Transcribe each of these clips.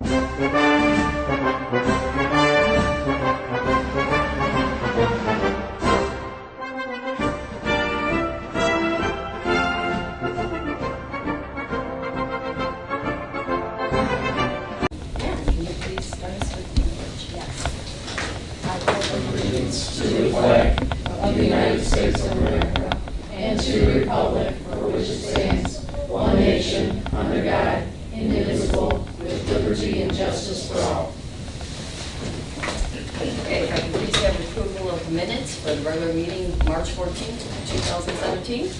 To the flag of the United States of America and to the republic for which it stands, one nation, under God, indivisible, with liberty and justice for all. Okay, if I can please have approval of the minutes for the regular meeting, March 14th, 2017.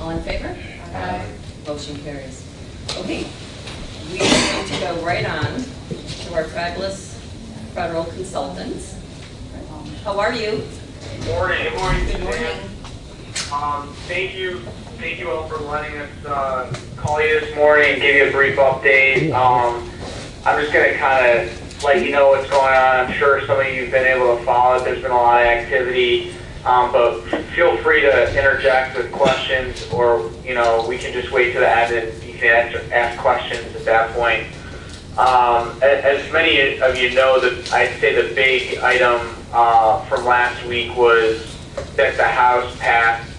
All in favor? Aye. Motion carries. Okay, we are going to go right on to our fabulous federal consultants. How are you? Good morning. Good morning. Good morning. Thank you all for letting us call you this morning and give you a brief update. I'm just going to kind of let you know what's going on. I'm sure some of you have been able to follow it. There's been a lot of activity, but feel free to interject with questions, or we can just wait to the end and you can ask questions at that point. As many of you know, I'd say the big item from last week was that the House passed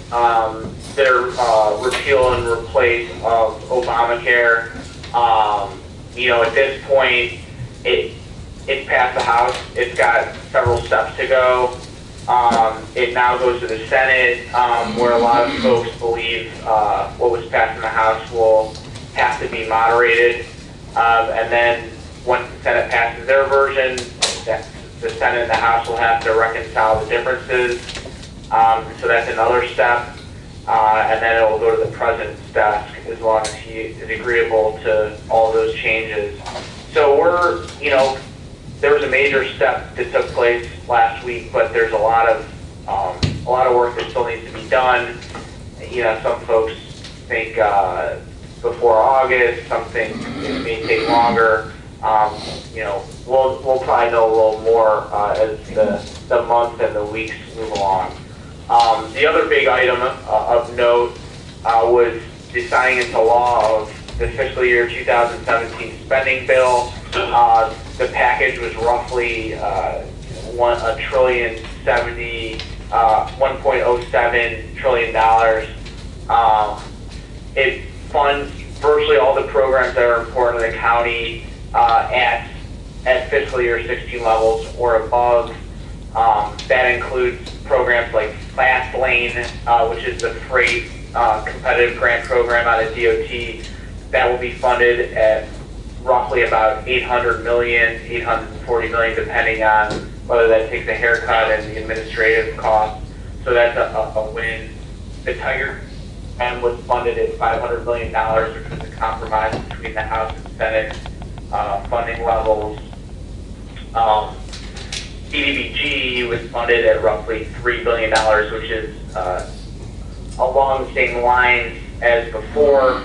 their repeal and replace of Obamacare. At this point, it's passed the House. It's got several steps to go. It now goes to the Senate, where a lot of folks believe what was passed in the House will have to be moderated. And then once the Senate passes their version, the Senate and the House will have to reconcile the differences. So that's another step. And then it will go to the President's desk as long as he is agreeable to all those changes. So there was a major step that took place last week, but there's a lot of work that still needs to be done. Some folks think before August, some think it may take longer. We'll probably know a little more as the months and the weeks move along. The other big item of note was the signing into law of the fiscal year 2017 spending bill. The package was roughly $1.07 trillion. It funds virtually all the programs that are important to the county at fiscal year 16 levels or above. That includes programs like Fast Lane, which is the freight competitive grant program out of DOT. That will be funded at roughly about $800 million, $840 million, depending on whether that takes a haircut and the administrative costs. So that's a win. The Tiger Plan was funded at $500 million, which was a compromise between the House and Senate funding levels. CDBG was funded at roughly $3 billion, which is along the same lines as before.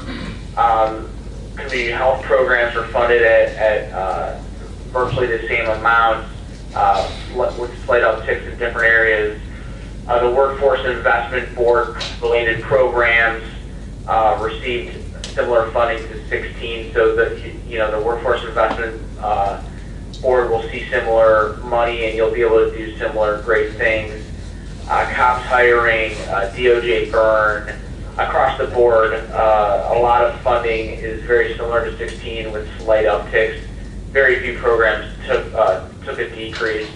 Community health programs were funded at virtually the same amount, with slight upticks in different areas. The Workforce Investment Board related programs received similar funding to 16, so the Workforce Investment Board will see similar money, and you'll be able to do similar great things. Cops hiring, DOJ burn, across the board, a lot of funding is very similar to 16 with slight upticks. Very few programs took a decrease.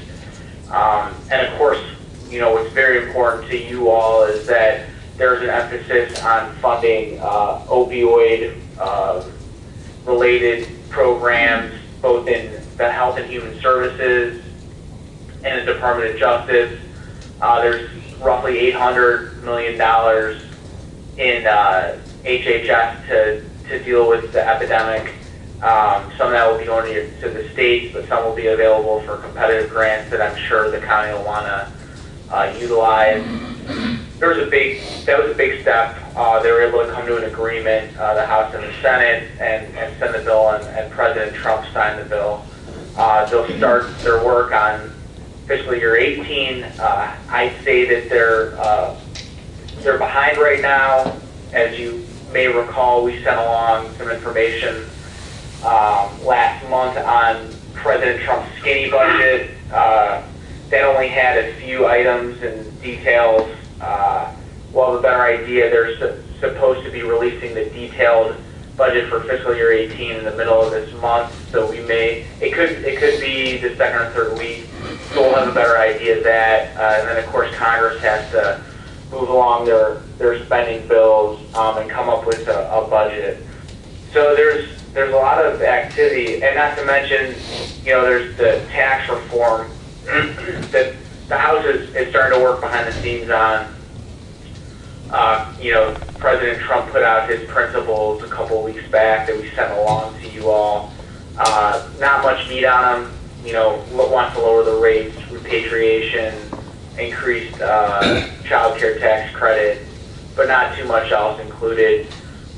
And of course, what's very important to you all is that there's an emphasis on funding opioid related programs, both in the Health and Human Services and the Department of Justice. There's roughly $800 million in HHS to deal with the epidemic. Some of that will be going to the states, but some will be available for competitive grants that I'm sure the county will want to utilize. That was a big step. They were able to come to an agreement, the House and the Senate, and send the bill, and President Trump signed the bill. They'll start their work on fiscal year 18. I'd say that they're behind right now. As you may recall, we sent along some information last month on President Trump's skinny budget. That only had a few items and details. We'll have a better idea. They're supposed to be releasing the detailed budget for fiscal year 18 in the middle of this month, so it could be the second or third week. So we'll have a better idea of that. And then of course Congress has to move along their spending bills and come up with a budget. So there's a lot of activity, and not to mention, there's the tax reform that the House is starting to work behind the scenes on. President Trump put out his principles a couple of weeks back that we sent along to you all. Not much meat on them. Wants to lower the rates, repatriation, increased child care tax credit, but not too much else included.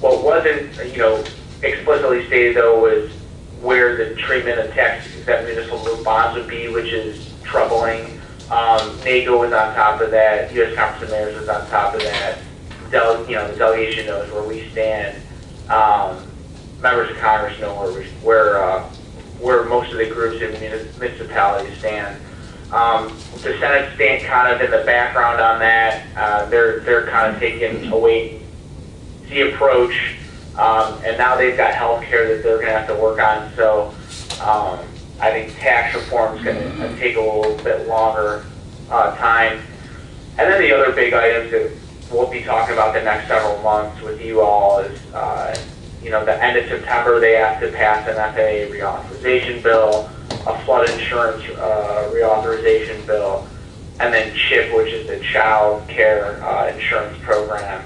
What wasn't, explicitly stated though was where the treatment of tax-exempt municipal bonds would be, which is troubling. NACO was on top of that. U.S. Conference of Mayors was on top of that. The delegation knows where we stand. Members of Congress know where most of the groups in municipalities stand. The Senate stand kind of in the background on that. They're kind of taking a wait-and-see approach, and now they've got health care that they're going to have to work on. So I think tax reform is going to take a little bit longer time. And then the other big items that we'll be talking about the next several months with you all is, the end of September they have to pass an FAA reauthorization bill, a flood insurance reauthorization bill, and then CHIP, which is the Child Care Insurance Program.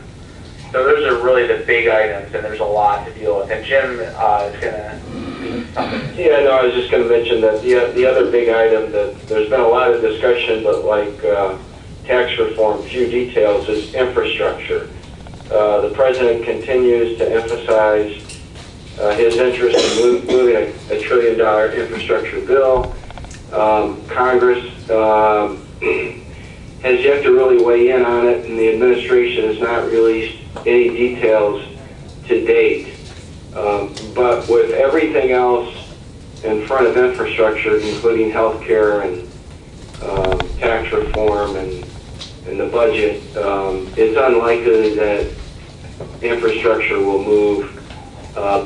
So those are really the big items, and there's a lot to deal with. And Jim is going to be something. Yeah, no, I was just going to mention that the other big item that there's been a lot of discussion, but like tax reform, few details, is infrastructure. The president continues to emphasize his interest in moving a $1 trillion infrastructure bill. Congress has yet to really weigh in on it, and the administration has not released any details to date. But with everything else in front of infrastructure, including health care and tax reform and the budget, it's unlikely that infrastructure will move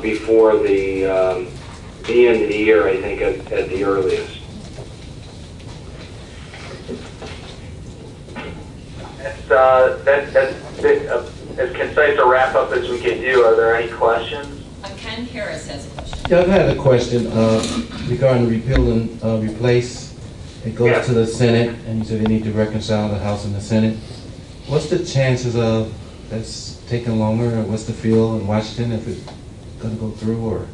before the end of the year, I think, at the earliest. That's as concise a wrap-up as we can do. Are there any questions? Ken Harris has a question. Yeah, I've had a question regarding repeal and replace. It goes to the Senate, and you said they need to reconcile the House and the Senate. What's the chances of that's taking longer, or what's the feel in Washington if it's going to go through, or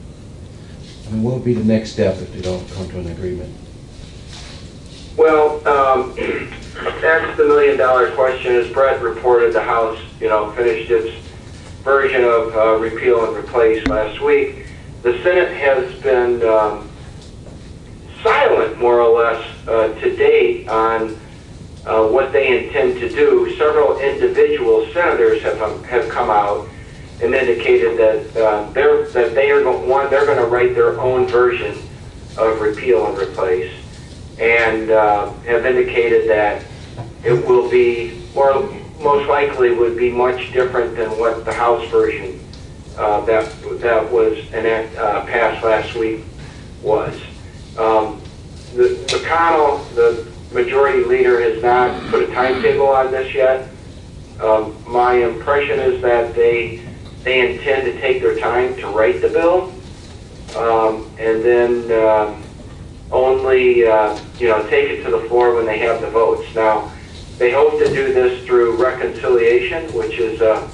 what would be the next step if they don't come to an agreement? Well, that's the million-dollar question. As Brett reported, the House, finished its version of repeal and replace last week. The Senate has been silent, more or less, to date on what they intend to do. Several individual senators have come out and indicated that they're going to write their own version of repeal and replace, and have indicated that it will be, or most likely would be, much different than what the House version that was passed last week was. McConnell, the majority leader, has not put a timetable on this yet. My impression is that they intend to take their time to write the bill, and then only take it to the floor when they have the votes. Now, they hope to do this through reconciliation, which is a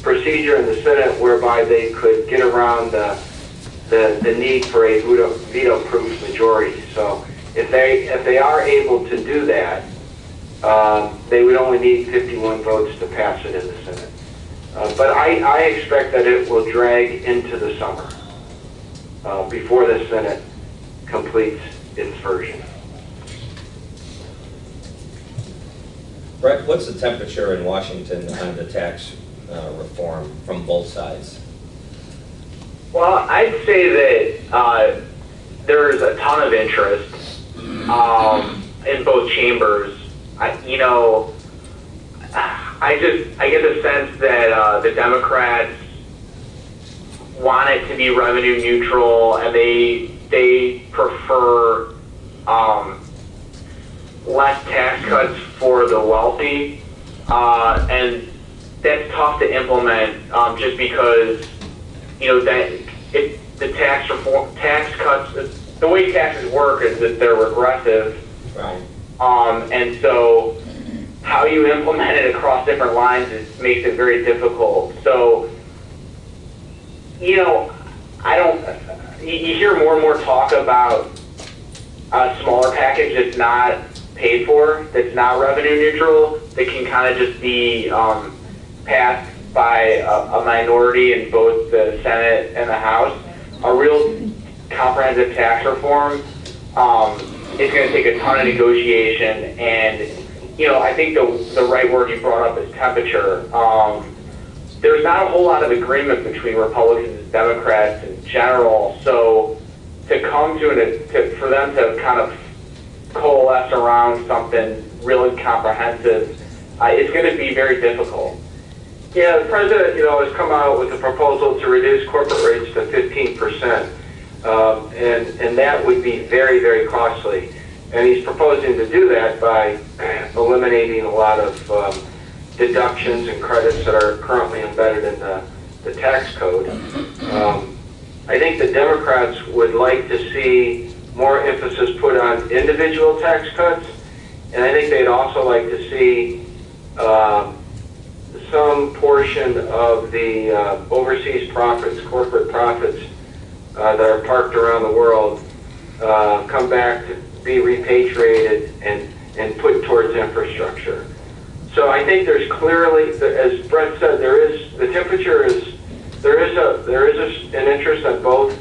procedure in the Senate whereby they could get around the need for a veto-proof majority. So if they are able to do that, they would only need 51 votes to pass it in the Senate. But I expect that it will drag into the summer before the Senate completes its version. Brett, what's the temperature in Washington on the tax reform from both sides? Well, I'd say that ton of interest in both chambers. I get the sense that the Democrats want it to be revenue neutral, and they prefer less tax cuts for the wealthy, and that's tough to implement just because the tax cuts, the way taxes work is that they're regressive, Right. and so how you implement it across different lines makes it very difficult. So, I don't. You hear more and more talk about a smaller package that's not paid for, that's not revenue neutral, that can kind of just be passed by a minority in both the Senate and the House. A real comprehensive tax reform is going to take a ton of negotiation, and I think the right word you brought up is temperature. There's not a whole lot of agreement between Republicans and Democrats in general, so to come for them to kind of coalesce around something really comprehensive, it's going to be very difficult. Yeah, the president, has come out with a proposal to reduce corporate rates to 15%, and that would be very, very costly. And he's proposing to do that by eliminating a lot of deductions and credits that are currently embedded in the tax code. I think the Democrats would like to see more emphasis put on individual tax cuts, and I think they'd also like to see some portion of the overseas profits, corporate profits that are parked around the world, come back to be repatriated and put towards infrastructure. So I think there's clearly, as Brett said, there is an interest on both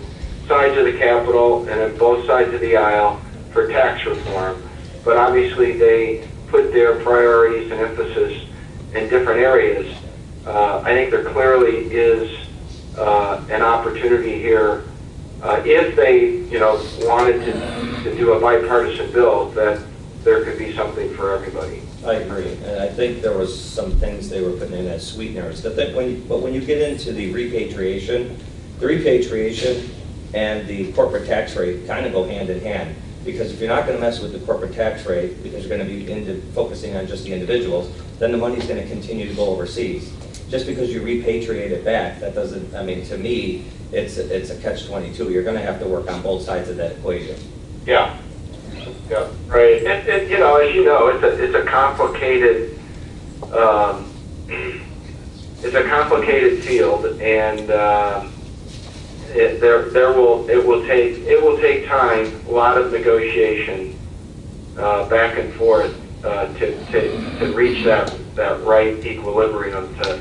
sides of the Capitol and on both sides of the aisle for tax reform, but obviously they put their priorities and emphasis in different areas. I think there clearly is an opportunity here, if they wanted to do a bipartisan bill, that there could be something for everybody. I agree, and I think there was some things they were putting in as sweeteners. But when you get into the repatriation and the corporate tax rate kind of go hand in hand. Because if you're not going to mess with the corporate tax rate, because you're going to be focusing on just the individuals, then the money's going to continue to go overseas. Just because you repatriate it back, that doesn't, to me, it's a catch-22. You're going to have to work on both sides of that equation. Yeah. Yeah, right. As you know, it's a complicated field, and it will take time, a lot of negotiation, back and forth to reach that right equilibrium to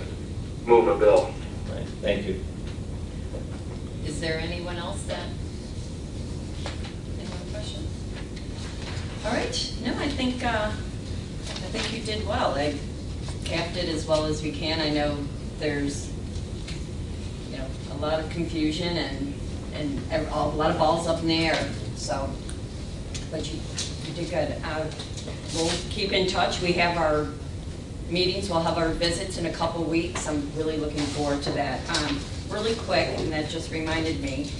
move a bill. Right. Thank you. Is there anyone else that? Any more questions? All right. No, I think you did well. I capped it as well as we can. I know there's a lot of confusion and a lot of balls up in the air. So, but you did good. We'll keep in touch. We have our meetings. We'll have our visits in a couple weeks. I'm really looking forward to that. Really quick, and that just reminded me,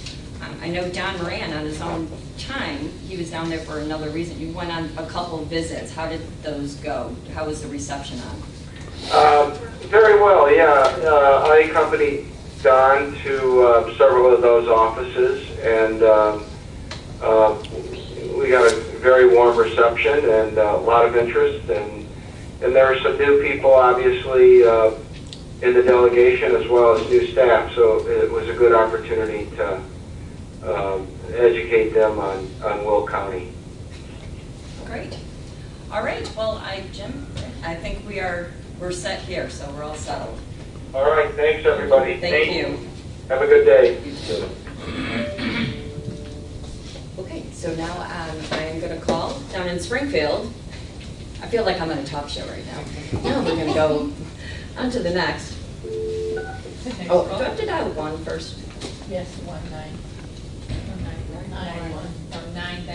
I know Don Moran on his own time, he was down there for another reason. You went on a couple of visits. How did those go? How was the reception on? Very well, yeah. I accompanied Don to several of those offices, and we got a very warm reception and a lot of interest, and there are some new people, obviously, in the delegation as well as new staff, so it was a good opportunity to educate them on Will County. Great. All right. Well, Jim, I think we're set here, so we're all settled. All right. Thanks, everybody. Thank you. Have a good day. You too. Okay, so now I am going to call down in Springfield. I feel like I'm on a talk show right now. Now we're going to go on to the next. Oh, do I have to dial 1 first? Yes, 19. 9 1 or 9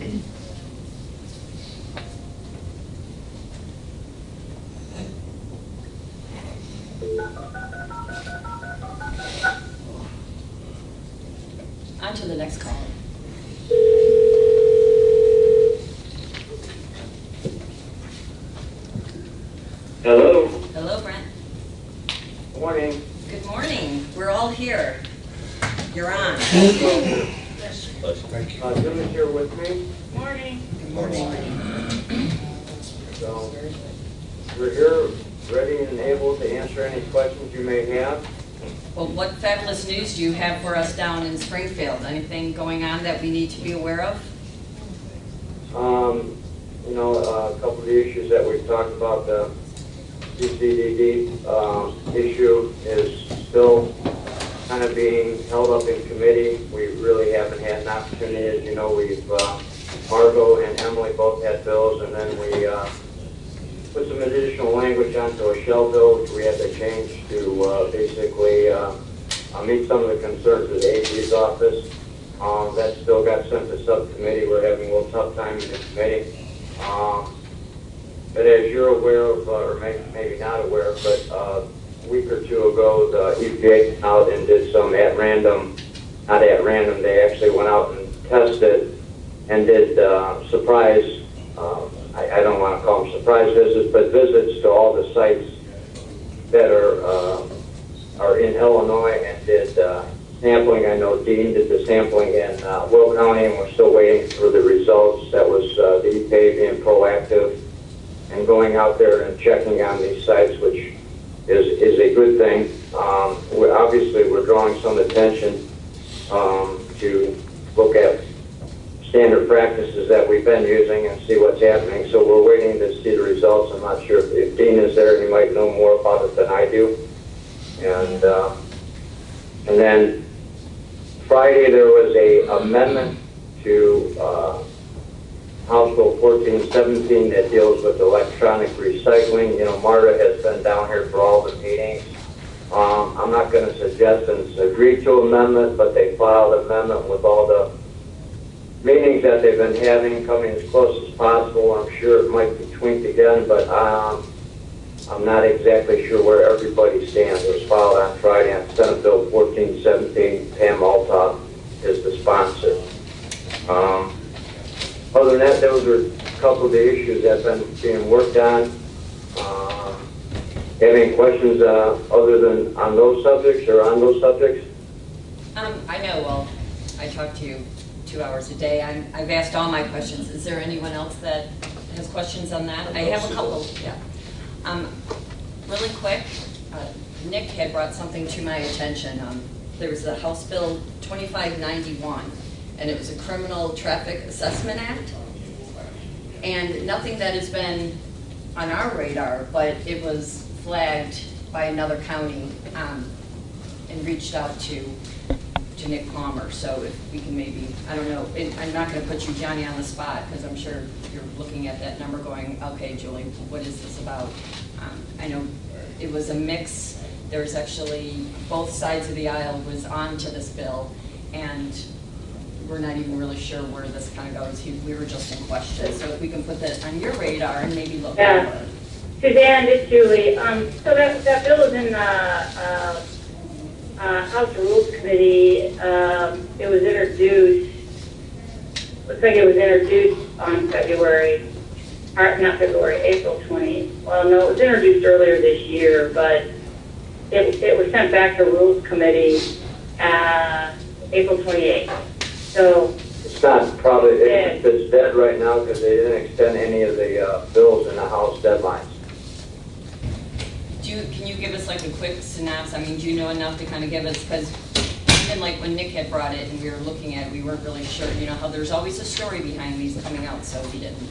On to the next caller. Hello. Hello, Brent. Morning. Good morning. We're all here. You're on. Jim is here with me. Good morning. So we're here, ready and able to answer any questions you may have. Well, what fabulous news do you have for us down in Springfield? Anything going on that we need to be aware of? A couple of the issues that we've talked about, the CCDD issue is still kind of being held up in committee. We really haven't had an opportunity. As you know, Margot and Emily both had bills, and then we put some additional language onto a shell bill, which we had to change to basically meet some of the concerns of the AG's office. That still got sent to subcommittee. We're having a little tough time in the committee. But as you're aware of, or maybe not aware, but a week or two ago, the EPA came out and did some they actually went out and tested and did surprise, I don't want to call them surprise visits, but visits to all the sites that are in Illinois and did sampling. I know Dean did the sampling in Will County, and we're still waiting for the results. That was the EPA being proactive and going out there and checking on these sites, which is a good thing. We're drawing some attention to look at standard practices that we've been using and see what's happening. So we're waiting to see the results. I'm not sure if Dean is there. He might know more about it than I do. And then Friday there was a amendment to House Bill 1417 that deals with electronic recycling. Marta has been down here for all the meetings. I'm not going to suggest an agreed to amendment, but they filed an amendment with all the meetings that they've been having, coming as close as possible. I'm sure it might be tweaked again, but I'm not exactly sure where everybody stands. It was filed on Friday on Senate Bill 1417. Pam Altoff is the sponsor. Other than that, those are a couple of the issues that have been being worked on. Have any questions other than on those subjects or on those subjects? I know, well, I talk to you 2 hours a day. I've asked all my questions. Is there anyone else that has questions on that? I have a couple, yeah. Really quick, Nick had brought something to my attention. There was a House Bill 2591, and it was a Criminal Traffic Assessment Act. And nothing that has been on our radar, but it was flagged by another county and reached out to Nick Palmer. So if we can maybe, I don't know, I'm not going to put you, Johnny, on the spot, because I'm sure you're looking at that number going, okay, Julie, what is this about? I know it was a mix. There was actually, both sides of the aisle was on to this bill, and we're not even really sure where this kind of goes. We were just in question. So if we can put that on your radar and maybe look over. Suzanne, it's Julie. So that bill is in the House Rules Committee. It was introduced, looks like it was introduced on April 20. Well, no, it was introduced earlier this year, but it was sent back to Rules Committee April 28th. So It's not probably, it's dead right now because they didn't extend any of the bills in the House deadlines. Can you give us like a quick synopsis? I mean, do you know enough to kind of give us, because even like when Nick had brought it and we were looking at it, we weren't really sure, how there's always a story behind these coming out, so we didn't.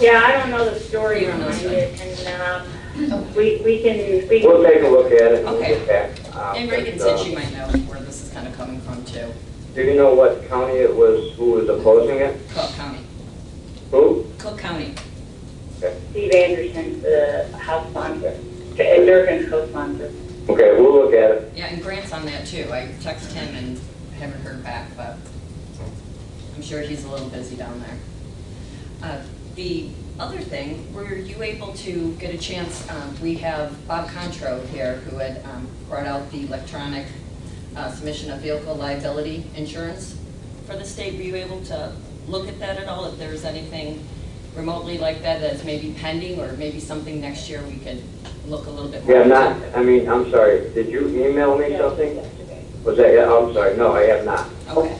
yeah, I don't know the story You don't know the behind story. it, and we can. We'll take a look at it and we'll Okay. get back. And Reagan said you might know where this is kind of coming from too. Do you know what county it was, who was opposing it? Cook County. Who? Cook County. Okay. Steve Anderson, the House sponsor, and Durkin's co-sponsor. Okay, we'll look at it. Yeah, and Grant's on that too. I texted him and haven't heard back, but I'm sure he's a little busy down there. The other thing, were you able to get a chance, we have Bob Contro here who had brought out the electronic submission of vehicle liability insurance for the state. Were you able to look at that at all, if there's anything remotely like that that's maybe pending, or maybe something next year we could look a little bit more Yeah, into? I'm sorry, did you email me something? Was that, yeah, I'm sorry, no, I have not. Okay.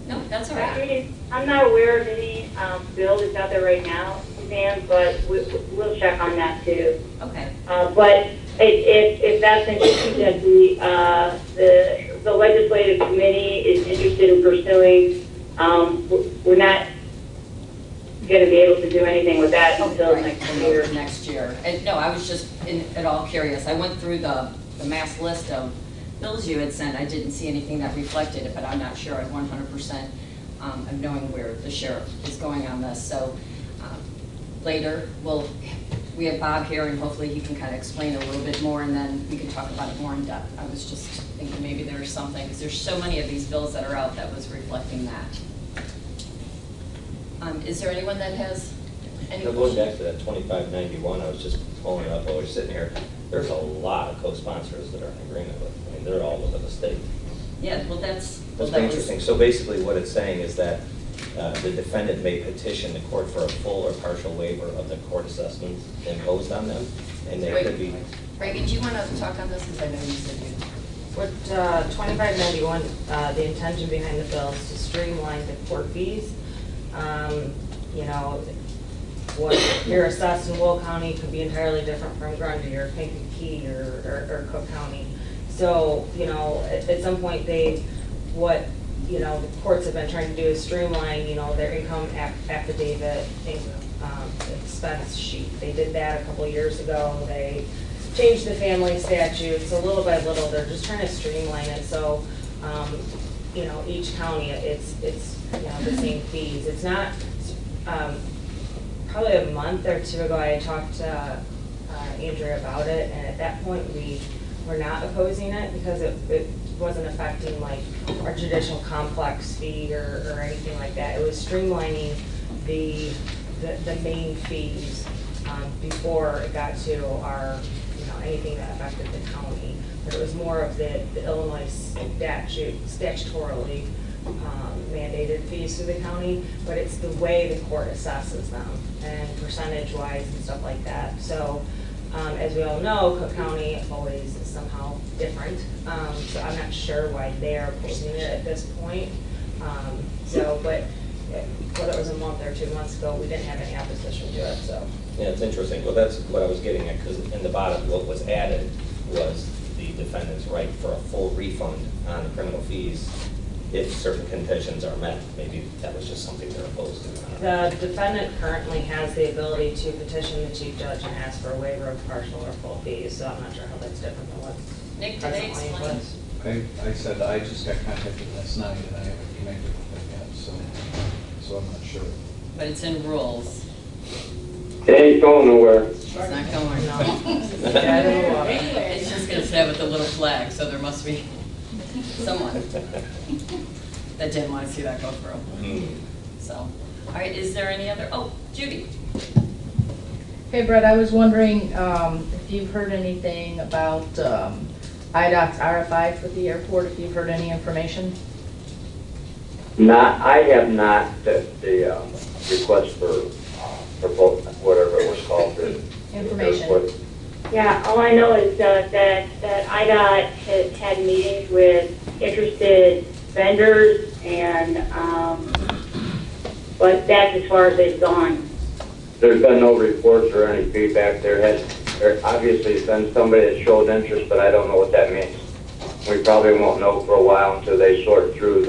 No, that's all right. I'm not aware of any bill that's out there right now, Suzanne, but we'll check on that too. Okay. But if that's an issue that the legislative committee is interested in pursuing, we're not going to be able to do anything with that until Right, next until year. next year. And, no, I was just at all curious. I went through the mass list of bills you had sent. I didn't see anything that reflected it, but I'm not sure I'm 100% of knowing where the sheriff is going on this. So later, we have Bob here, and hopefully he can kind of explain a little bit more, and then we can talk about it more in depth. I was just thinking maybe there's something, because there's so many of these bills that are out that was reflecting that. Is there anyone that has any Going questions? back to that 2591, I was just pulling it up while we're sitting here. There's a lot of co-sponsors that are in agreement with. I mean, they're all over the state. Yeah, well, that's That's pretty interesting. So basically what it's saying is that the defendant may petition the court for a full or partial waiver of the court assessments imposed on them, and they could be... Reagan, do you want to talk on this, because I know you said you... With 2591, the intention behind the bill is to streamline the court fees. You know, what you're assessed in Will County could be entirely different from Grundy or Kankakee or Cook County. So, you know, at some point what the courts have been trying to do is streamline, their income affidavit expense sheet. They did that a couple of years ago. They changed the family statutes. So little by little, they're just trying to streamline it. So, each county, it's the same fees. It's not, probably a month or two ago, I talked to Andrea about it, and at that point, we were not opposing it because it wasn't affecting like our judicial complex fee or anything like that. It was streamlining the main fees before it got to our, anything that affected the county. But it was more of the Illinois statutorily mandated fees to the county, but it's the way the court assesses them and percentage-wise and stuff like that. So as we all know, Cook County always is somehow different. So I'm not sure why they're opposing it at this point. But whether it was a month or 2 months ago, we didn't have any opposition to it, so. Yeah, it's interesting. Well, that's what I was getting at, because in the bottom, what was added was the defendant's right for a full refund on the criminal fees if certain conditions are met. Maybe that was just something they're opposed to. The defendant currently has the ability to petition the chief judge and ask for a waiver of partial or full fees, so I'm not sure how that's different than what Nick, did they presently explain? was. I said I just got contacted last night and I haven't connected with them yet, so I'm not sure. But it's in rules. It ain't going nowhere. It's not going. No. Yeah, I don't know. It's just going to stay with the little flag, so there must be someone that didn't want to see that go through. So, all right, is there any other? Oh, Judy. Hey, Brett, I was wondering if you've heard anything about IDOT's RFI for the airport, if you've heard any information? I have not, the request for whatever it was called. Information. Yeah, all I know is that IDOT has had meetings with interested vendors, and but that's as far as they've gone. There's been no reports or any feedback. There obviously has been somebody that showed interest, but I don't know what that means. We probably won't know for a while until they sort through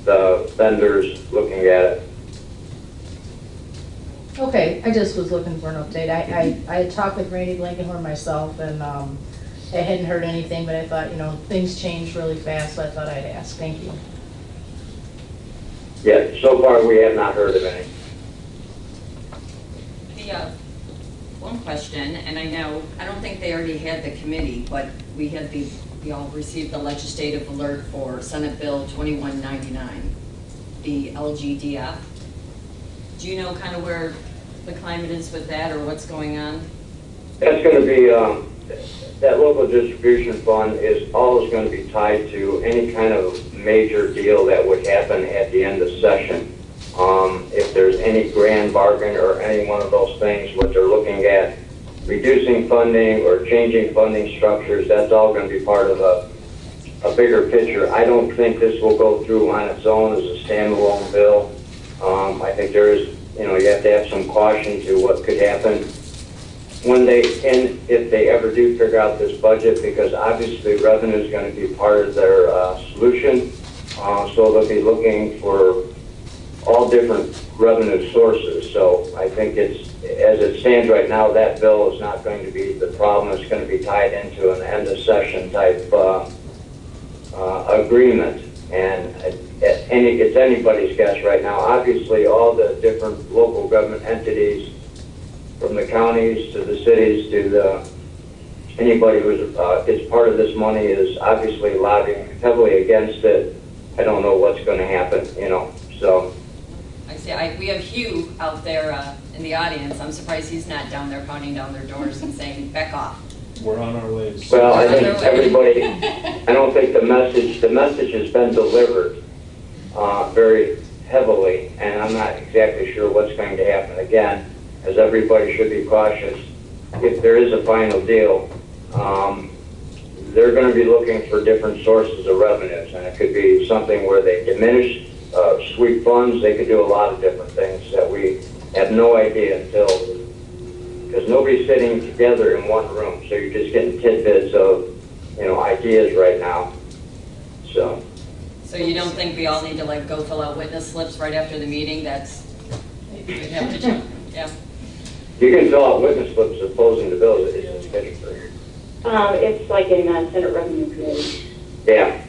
the vendors looking at it. Okay, I just was looking for an update. I had talked with Randy Blankenhorn myself, and I hadn't heard anything, but I thought, things change really fast, so I thought I'd ask. Thank you. Yeah, so far we have not heard of any. The one question, and I don't think they already had the committee, but we all received the legislative alert for Senate Bill 2199. the LGDF. Do you know kind of where the climate is with that, or what's going on? That's going to be, that local distribution fund is always going to be tied to any kind of major deal that would happen at the end of session. If there's any grand bargain or any one of those things, what they're looking at, reducing funding or changing funding structures, that's all going to be part of a bigger picture. I don't think this will go through on its own as a standalone bill. I think there is, you have to have some caution to what could happen when if they ever do figure out this budget, because obviously revenue is going to be part of their solution. So they'll be looking for all different revenue sources. So I think as it stands right now, that bill is not going to be the problem. It's going to be tied into an end of session type agreement. And it's anybody's guess right now. Obviously, all the different local government entities, from the counties to the cities to anybody who is part of this money, is obviously lobbying heavily against it. I don't know what's going to happen, so. I see. We have Hugh out there in the audience. I'm surprised he's not down there pounding down their doors and saying, back off. We're on our way. Well, I think everybody, I don't think the message has been delivered very heavily, and I'm not exactly sure what's going to happen. Again, as everybody should be cautious, if there is a final deal, they're going to be looking for different sources of revenues, and it could be something where they diminish sweep funds. They could do a lot of different things that we have no idea until, because nobody's sitting together in one room, so you're just getting tidbits of, ideas right now. So you don't think we all need to go fill out witness slips right after the meeting? We'd have to do. Yeah. You can fill out witness slips opposing the bill. It's scheduled for you. It's like in Senate Revenue Committee. Yeah.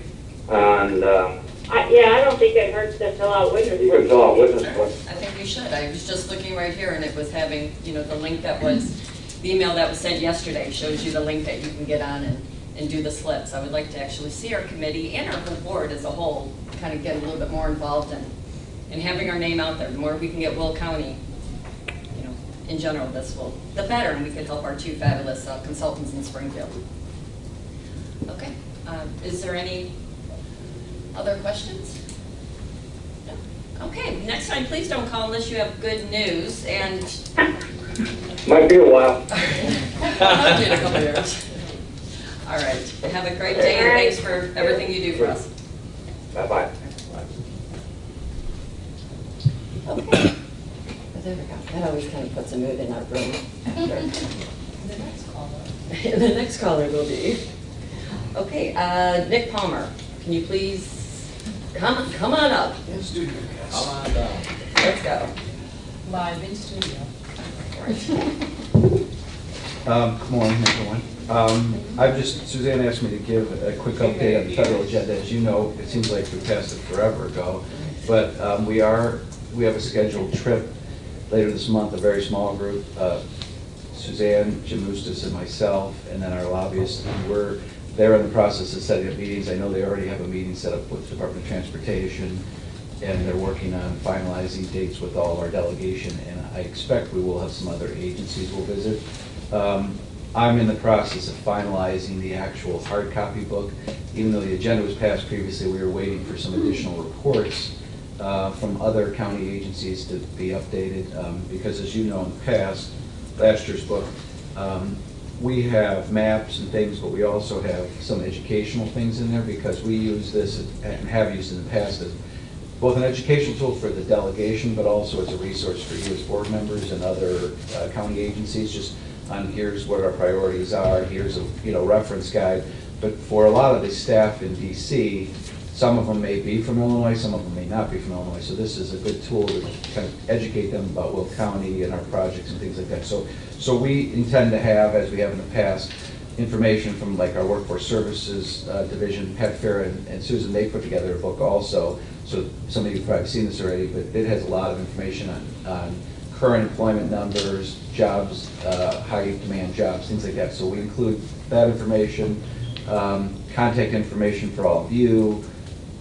And I don't think it hurts to fill out witness you can slips. fill out witness slips. I think we should. I was just looking right here, and it was having, the link that was, the email that was sent yesterday shows you the link that you can get on and do the slips. I would like to actually see our committee and our whole board as a whole kind of get a little bit more involved in having our name out there. The more we can get Will County, in general, the better, and we can help our two fabulous consultants in Springfield. Okay. Is there any other questions? No? Okay. Next time, please don't call unless you have good news. And Might be a while. I'll do it in a couple of years. All right. Have a great day, and thanks for everything you do for us. Bye-bye. Okay. There we go. That always kind of puts a mood in our room. The next caller will be. Okay, Nick Palmer, can you please come on up? In studio, yes. Come on down. Let's go. Live in studio. Good morning, everyone. Suzanne asked me to give a quick update on the federal agenda. As you know, it seems like we passed it forever ago, but we have a scheduled trip later this month, a very small group, Suzanne, Jim Eustis, and myself, and then our lobbyists. And they're in the process of setting up meetings. I know they already have a meeting set up with the Department of Transportation, and they're working on finalizing dates with all of our delegation, and I expect we will have some other agencies we'll visit. I'm in the process of finalizing the actual hard copy book. Even though the agenda was passed previously, we were waiting for some additional reports from other county agencies to be updated, because as you know in the past, last year's book, we have maps and things, but we also have some educational things in there, because we use this and have used in the past as both an educational tool for the delegation, but also as a resource for you as board members and other county agencies, just on here's what our priorities are, here's a reference guide. But for a lot of the staff in DC, some of them may be from Illinois, some of them may not be from Illinois, so this is a good tool to kind of educate them about Will County and our projects and things like that. So we intend to have, as we have in the past, information from like our Workforce Services Division, Pat Farah and Susan, they put together a book also. So some of you have probably seen this already, but it has a lot of information on current employment numbers, jobs, high demand jobs, things like that. So we include that information, contact information for all of you,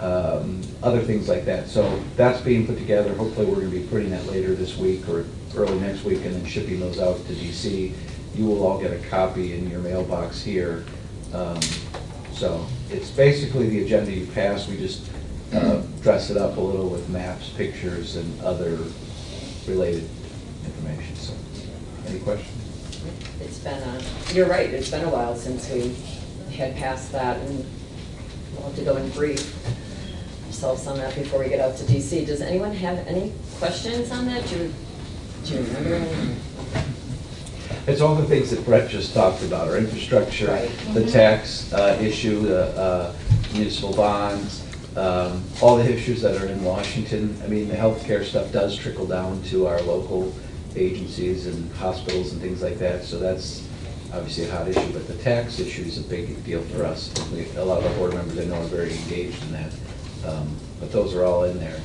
other things like that. So that's being put together. Hopefully, we're going to be putting that later this week or early next week, and then shipping those out to DC. You will all get a copy in your mailbox here. So it's basically the agenda you passed. We just dress it up a little with maps, pictures, and other related information. So, any questions? It's been, you're right, it's been a while since we had passed that, and we'll have to go and brief ourselves on that before we get out to DC. Does anyone have any questions on that? Do you remember anything? It's all the things that Brett just talked about, our infrastructure, Right. the tax issue, the municipal bonds, all the issues that are in Washington. I mean, the healthcare stuff does trickle down to our local agencies and hospitals and things like that, so that's obviously a hot issue, but the tax issue is a big deal for us. A lot of our board members I know are very engaged in that, but those are all in there.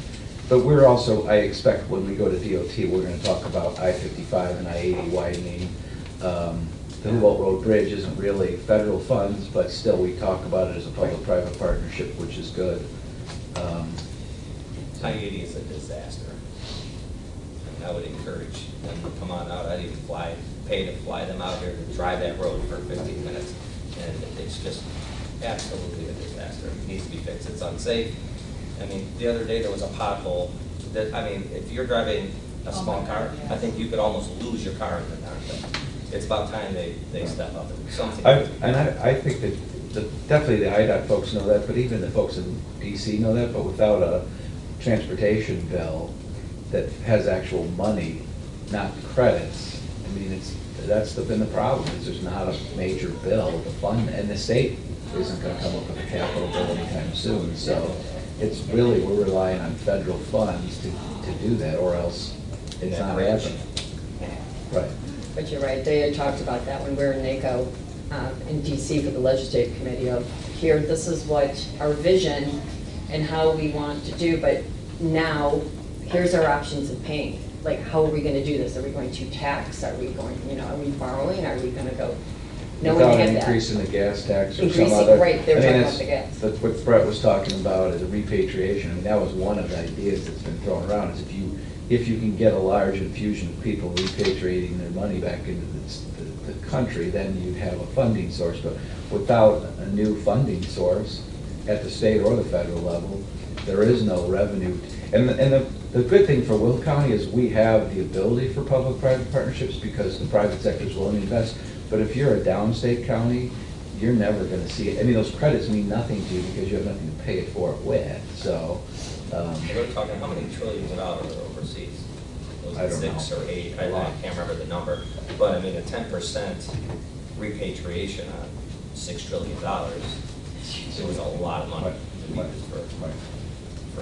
But we're also, I expect when we go to DOT, we're going to talk about I-55 and I-80 widening. The Humboldt Road Bridge isn't really federal funds, but still we talk about it as a public-private partnership, which is good. I-80 is a disaster. And I would encourage them to come on out. I'd even pay to fly them out here to drive that road for 15 minutes. And it's just absolutely a disaster. It needs to be fixed. It's unsafe. I mean, the other day there was a pothole that, I mean, if you're driving a small car, I think you could almost lose your car in the darn thing. It's about time they step up and do something. I think that definitely the IDOT folks know that, but even the folks in DC know that, but without a transportation bill that has actual money, not credits, I mean, that's been the problem, is there's not a major bill to fund, and the state isn't gonna come up with a capital bill anytime soon, so it's really, we're relying on federal funds to do that, or else it's not happening. Right. But you're right, they had talked about that when we were in NACO in DC for the legislative committee of, here, this is what our vision and how we want to do, but now, here's our options of paying. Like, how are we gonna do this? Are we going to tax? Are we going, are we borrowing? Are we gonna go? No one Without had an that. increase in the gas tax or some Increasing, other. right, they were I mean, talking that's- about the gas. That's what Brett was talking about, is a repatriation. I mean, that was one of the ideas that's been thrown around, is if you can get a large infusion of people repatriating their money back into the country, then you'd have a funding source. But without a new funding source at the state or the federal level, there is no revenue. And the good thing for Will County is we have the ability for public-private partnerships because the private sector is willing to invest. But if you're a downstate county, you're never going to see it. I mean, those credits mean nothing to you because you have nothing to pay it for it with. So. We're talking how many trillions of dollars are overseas? Was I it don't 6 know. or 8? I can't remember the number. But I mean, a 10% repatriation on $6 trillion, it was a lot of money to be used for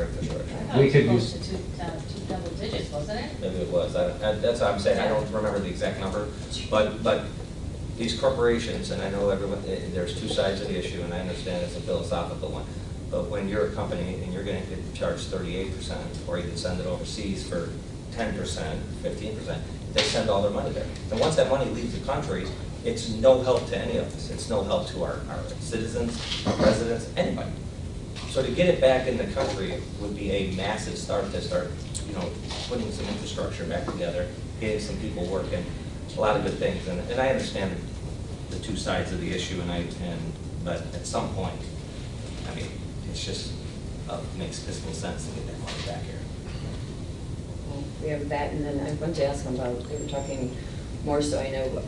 infrastructure. We could Close use, to two double digits, wasn't it? Maybe it was. That's what I'm saying. I don't remember the exact number. But these corporations, and I know everyone, there's two sides of the issue, and I understand it's a philosophical one. But when you're a company and you're going to get charged 38%, or you can send it overseas for 10%, 15%, they send all their money there. And once that money leaves the country, it's no help to any of us. It's no help to our citizens, our residents, anybody. So to get it back in the country would be a massive start to start, putting some infrastructure back together, getting some people working, a lot of good things. And I understand the two sides of the issue, but at some point, I mean, it's just makes fiscal sense to get that money back here. Well, we have that, and then I wanted to ask them about, they were talking more so, I know,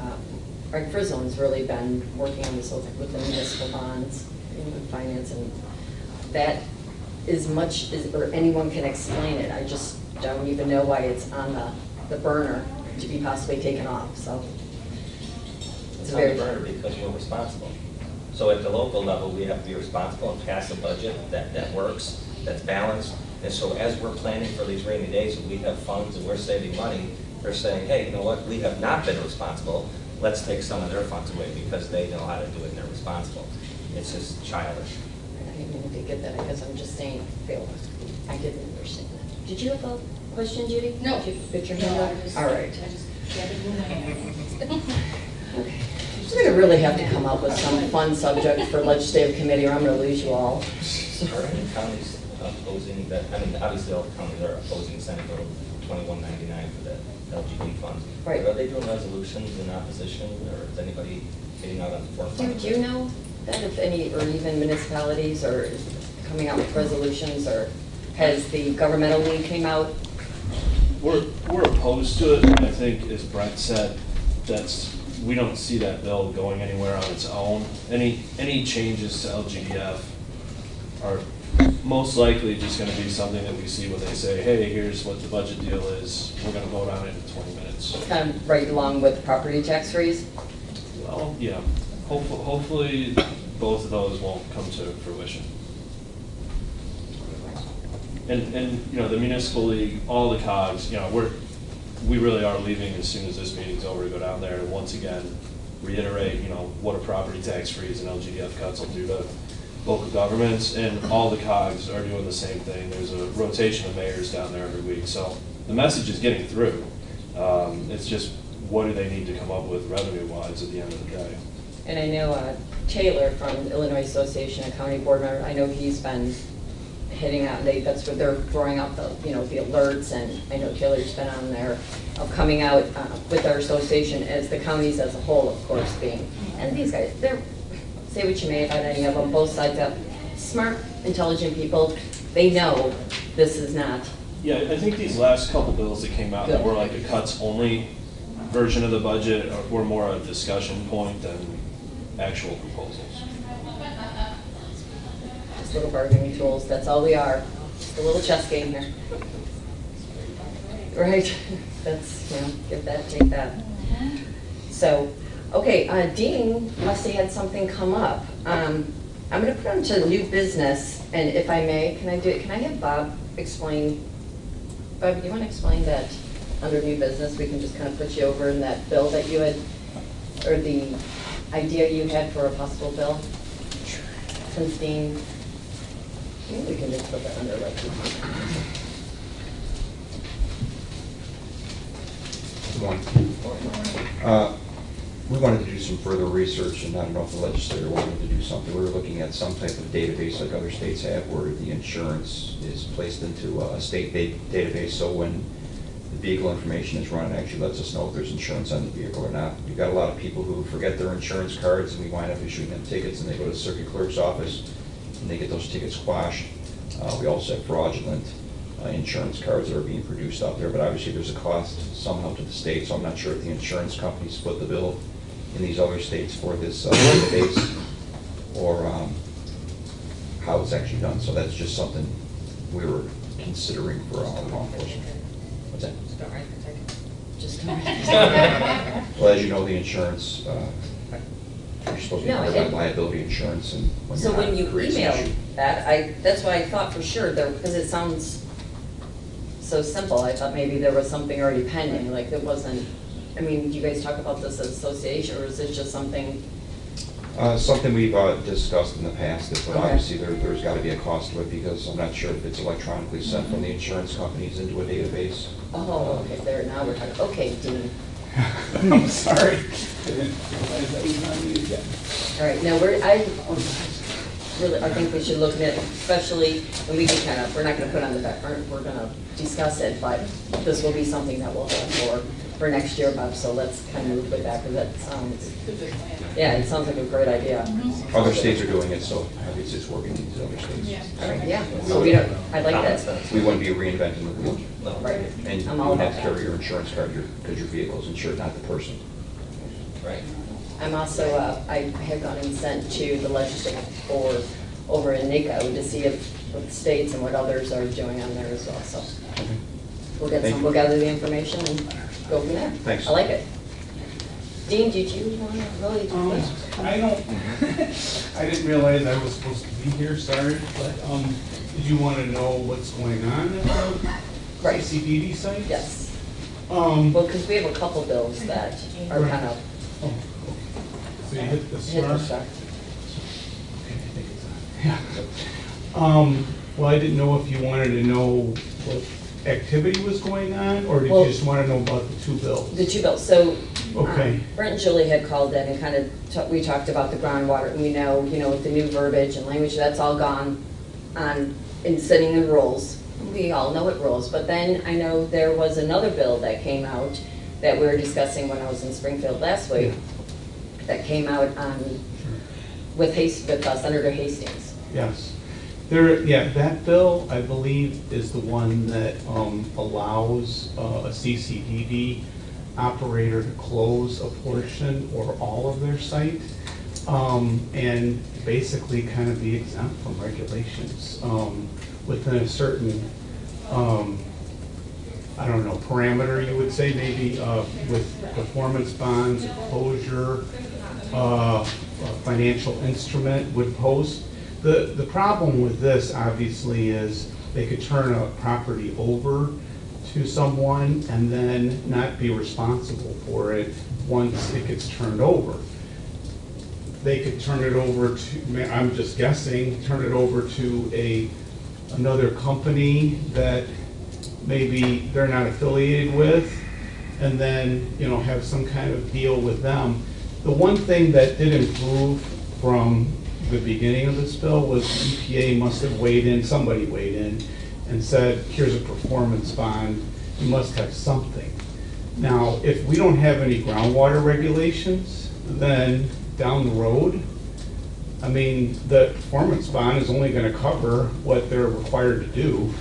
Art Frizzle's really been working on this with the municipal bonds, finance, and that as much as, or anyone can explain it, I just don't even know why it's on the burner to be possibly taken off, so. It's on the burner because we're responsible. So at the local level, we have to be responsible and pass a budget that works, that's balanced. And so as we're planning for these rainy days and we have funds and we're saving money, they're saying, hey, you know what, we have not been responsible. Let's take some of their funds away because they know how to do it and they're responsible. It's just childish. I didn't even get that, I guess I'm just saying, Phil, I didn't understand that. Did you have a question, Judy? No. Did you put your No, hand I up? just, All right. I just gathered in my hand. We're gonna really have to come up with some fun subject for legislative committee or I'm gonna lose you all. Are any counties opposing that, I mean, obviously all the counties are opposing Senate Bill 2199 for the LGD funds. Right. But are they doing resolutions in opposition, or is anybody getting out on the forefront? Do you know that if any, or even municipalities are coming out with resolutions, or has the governmental league came out? We're opposed to it, and I think, as Brent said, we don't see that bill going anywhere on its own. Any changes to LGDF are most likely just gonna be something that we see when they say, hey, here's what the budget deal is, we're gonna vote on it in 20 minutes. Kind of right along with property tax freeze? Well, yeah, hopefully both of those won't come to fruition. And you know, the municipal league, all the cogs, you know, we really are leaving as soon as this meeting's over to go down there and once again reiterate, you know, what a property tax freeze and LGDF cuts will do to local governments, and all the cogs are doing the same thing. There's a rotation of mayors down there every week, so the message is getting through. It's just, what do they need to come up with revenue-wise at the end of the day? And I know Taylor from Illinois Association of County Board Members, I know he's been hitting out, that's what they're throwing out the, you know, the alerts, and I know Taylor's been on there, coming out with our association as the counties as a whole, of course, being, and these guys, they're, say what you may about any of them, both sides have smart, intelligent people. They know this is not. Yeah, I think these last couple bills that came out that were like a cuts-only version of the budget were more a discussion point than actual proposals. Just little bargaining tools, that's all we are. Just a little chess game here. Right? That's, you know, give that, take that. So, okay, Dean must have had something come up. I'm going to put him to new business, and if I may, can I have Bob explain? Bob, do you want to explain that under new business, we can just kind of put you over in that bill that you had, or the idea you had for a possible bill? Since Dean, maybe we can just put that under like. Good morning. We wanted to do some further research, and I don't know if the legislator wanted to do something. We were looking at some type of database like other states have, where the insurance is placed into a state database, so when the vehicle information is run, it actually lets us know if there's insurance on the vehicle or not. We've got a lot of people who forget their insurance cards, and we wind up issuing them tickets, and they go to the circuit clerk's office, and they get those tickets quashed. We also have fraudulent insurance cards that are being produced out there, but obviously there's a cost somehow to the state, so I'm not sure if the insurance companies split the bill in these other states for this database, or how it's actually done. So that's just something we were considering for our law enforcement. What's that? Don't write the ticket. Just don't write the ticket. Well, as you know, the insurance, you're supposed to be covered by liability insurance, and when So you're when not, you it creates an issue. emailed that, that's what I thought for sure, because it sounds so simple. I thought maybe there was something already pending, like it wasn't, I mean, do you guys talk about this as association, or is this just something? Something we've discussed in the past, but Okay. obviously there's got to be a cost to it, because I'm not sure if it's electronically sent from the insurance companies into a database. Oh, okay, there, now we're talking, okay, Dean. I'm sorry. All right, now I think we should look at it, especially when we can kind of, we're not going to put it on the back burner, we're going to discuss it, but this will be something that we'll have for next year, Bob, so let's kind of move with that, because that sounds, yeah, it sounds like a great idea. Other states are doing it, so obviously it's working in these other states. All right, yeah, so we don't, I like that. We wouldn't be reinventing the wheel. Right. And you I'm all have about to carry that. your insurance card because your vehicle is insured, not the person. Right. I'm also, I have gone and sent to the legislative board over in NACO to see what states and what others are doing on there as well, so. We'll get Thank some, you. we'll gather the information and go from there. Thanks. I like it. Dean, did you want to really do this? I don't, I didn't realize I was supposed to be here, sorry, but, did you want to know what's going on at the Right. CCPD site? Yes. Well, Well, because we have a couple bills that are kind of so you hit the hit the star? stuff. Yeah. Well, I didn't know if you wanted to know what activity was going on, or did Well- you just want to know about the two bills? The two bills, so. Okay. Brent and Julie had called in and kind of, we talked about the groundwater, and we know, with the new verbiage and language, that's all gone. in setting the rules. We all know what rules, but then I know there was another bill that came out that we were discussing when I was in Springfield last week, that came out on, with Senator Hastings. Yes. That bill, I believe, is the one that allows a CCDD operator to close a portion or all of their site, and basically kind of be exempt from regulations within a certain, I don't know, parameter, you would say, maybe with performance bonds, closure, a financial instrument would post. The problem with this, obviously, is they could turn a property over to someone and then not be responsible for it once it gets turned over. They could turn it over to, I'm just guessing, turn it over to another company that maybe they're not affiliated with, and then, you know, have some kind of deal with them. The one thing that did improve from the beginning of this bill was the EPA must have weighed in, somebody weighed in, and said, here's a performance bond, you must have something. Now, if we don't have any groundwater regulations, then down the road, I mean, the performance bond is only gonna cover what they're required to do,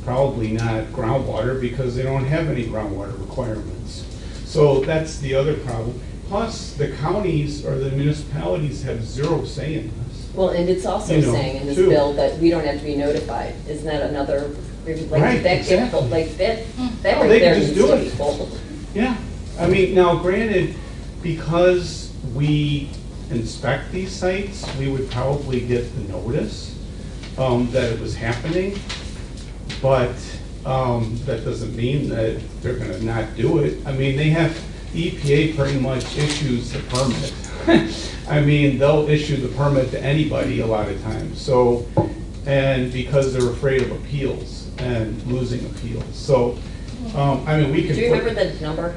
probably not groundwater, because they don't have any groundwater requirements. So that's the other problem. Plus, the counties or the municipalities have zero say in this. Well, and it's also You know, saying in this too. bill that we don't have to be notified. Isn't that another, like, Right, that, exactly. like, that Oh, right they there can just needs do to be it. pulled. Yeah, I mean, now granted, because we inspect these sites, we would probably get the notice that it was happening, but that doesn't mean that they're gonna not do it. I mean, the EPA pretty much issues the permit. I mean, they'll issue the permit to anybody a lot of times, so, and because they're afraid of appeals and losing appeals, so, I mean, we could. Do you remember the number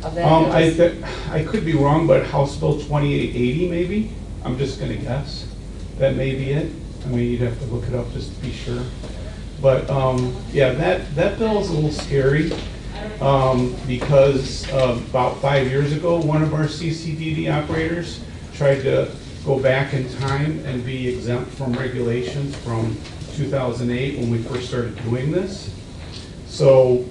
of that? I could be wrong, but House Bill 2880 maybe, I'm just gonna guess, that may be it. I mean, you'd have to look it up just to be sure. But, yeah, that bill is a little scary, because about 5 years ago, one of our CCDD operators tried to go back in time and be exempt from regulations from 2008 when we first started doing this. So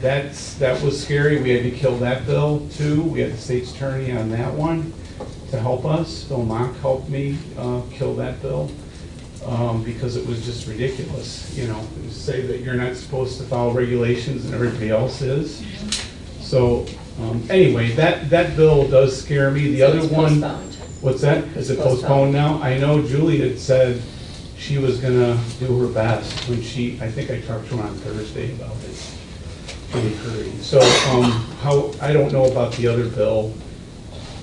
that was scary. We had to kill that bill too. We had the state's attorney on that one to help us. Bill Mock helped me kill that bill. Because it was just ridiculous, you know, to say that you're not supposed to follow regulations and everybody else is. So, anyway, that bill does scare me. The So other it's one, postponed. what's that? Is it postponed now? I know Julie had said she was gonna do her best when I think I talked to her on Thursday about it. Julie Curry. So, I don't know about the other bill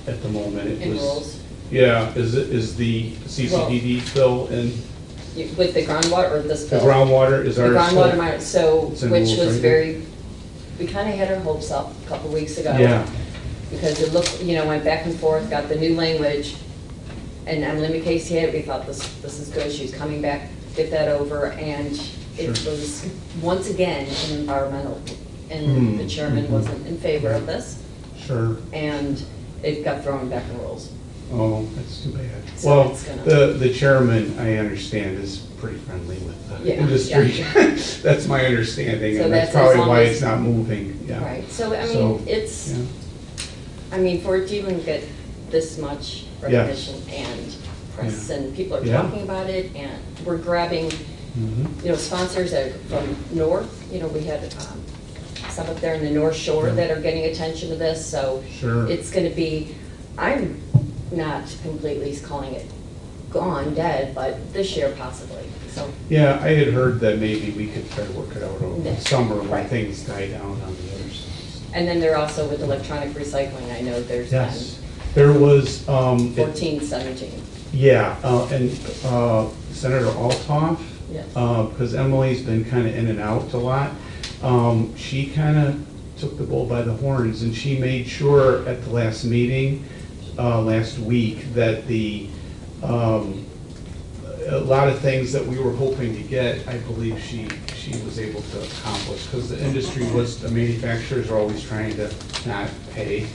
at the moment. It In was. rules? Yeah, is the CCDD bill in? With the groundwater or this The bill? groundwater is The ours groundwater, still? so, It's in which rules was right very, we kind of had our hopes up a couple weeks ago. Yeah, Because it looked, you know, went back and forth, got the new language, and Emily McCasey had it, we thought this is good, she's coming back, get that over, and it Sure. was, once again, an environmental, and the chairman wasn't in favor of this, sure. and it got thrown back in rules. Oh, that's too bad. So Well, it's gonna- the chairman, I understand, is pretty friendly with the Yeah, industry. yeah. That's my understanding, So and that's that's as probably long why as- it's not moving, yeah. Right, so, I So, mean, it's, yeah. I mean, for it to even get this much recognition and press, Yeah. and people are Yeah. talking about it, and we're grabbing, Mhm. you know, sponsors that are from north, you know, we had some up there in the North Shore Yeah. that are getting attention to this, so Sure. it's gonna be, I'm not completely calling it gone, dead, but this year possibly, so. Yeah, I had heard that maybe we could try to work it out over the Next. summer when Right. things die down on the other side. And then they're also with electronic recycling, I know there's been Yes, there was, 14, 17. yeah, and Senator Altoff, Yes. because Emily's been kind of in and out a lot, she kind of took the bull by the horns, and she made sure at the last meeting, last week, that a lot of things that we were hoping to get, I believe she was able to accomplish, because the industry was, the manufacturers are always trying to not pay.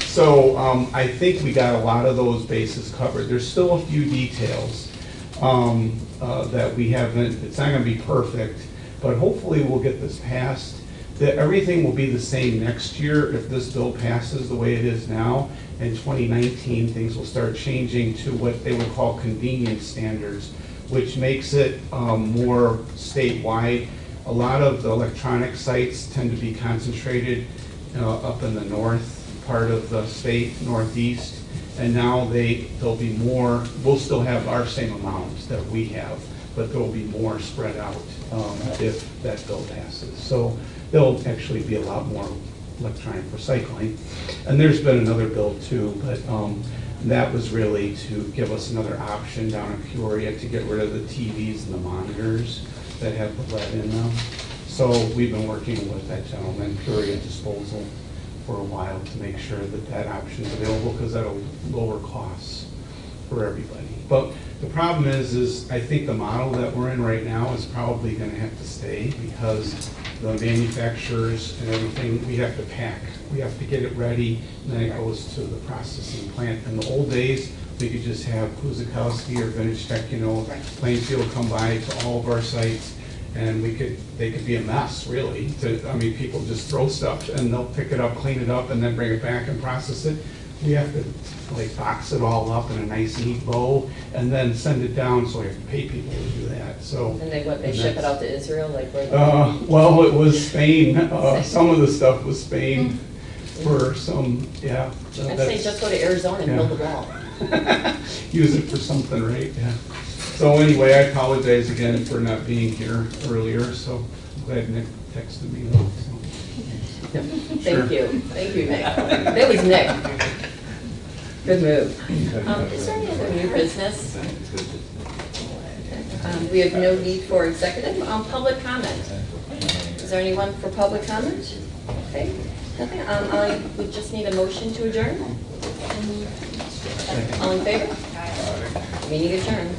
So I think we got a lot of those bases covered. There's still a few details that we haven't, it's not gonna be perfect, but hopefully we'll get this passed. That everything will be the same next year if this bill passes the way it is now. In 2019, things will start changing to what they would call convenience standards, which makes it more statewide. A lot of the electronic sites tend to be concentrated up in the north part of the state, northeast, and now there'll be more, we'll still have our same amounts that we have, but there'll be more spread out if that bill passes. So there'll actually be a lot more electronic recycling. And there's been another bill too, but that was really to give us another option down in Peoria to get rid of the TVs and the monitors that have the lead in them. So we've been working with that gentleman, Peoria Disposal, for a while to make sure that that option is available, because that'll lower costs for everybody. But the problem is I think the model that we're in right now is probably gonna have to stay, because the manufacturers and everything, we have to pack. We have to get it ready, and then it goes to the processing plant. In the old days, we could just have Kuzakowski or Vintage Tech, Plainfield come by to all of our sites, and they could be a mess, really. People just throw stuff, and they'll pick it up, clean it up, and then bring it back and process it. We have to box it all up in a nice neat bow and then send it down, so we have to pay people to do that, so. And they ship it out to Israel, like where? Well, it was Spain. Some of the stuff was Spain for some, yeah. I'd say just go to Arizona and build a wall. Use it for something, right? Yeah. So anyway, I apologize again for not being here earlier, so I'm glad Nick texted me. Thank you, Nick. That was Nick. Good move. Is there any other new business? We have no need for executive. Public comment. Is there anyone for public comment? Okay, nothing. I would just need a motion to adjourn. All in favor? Meeting adjourned.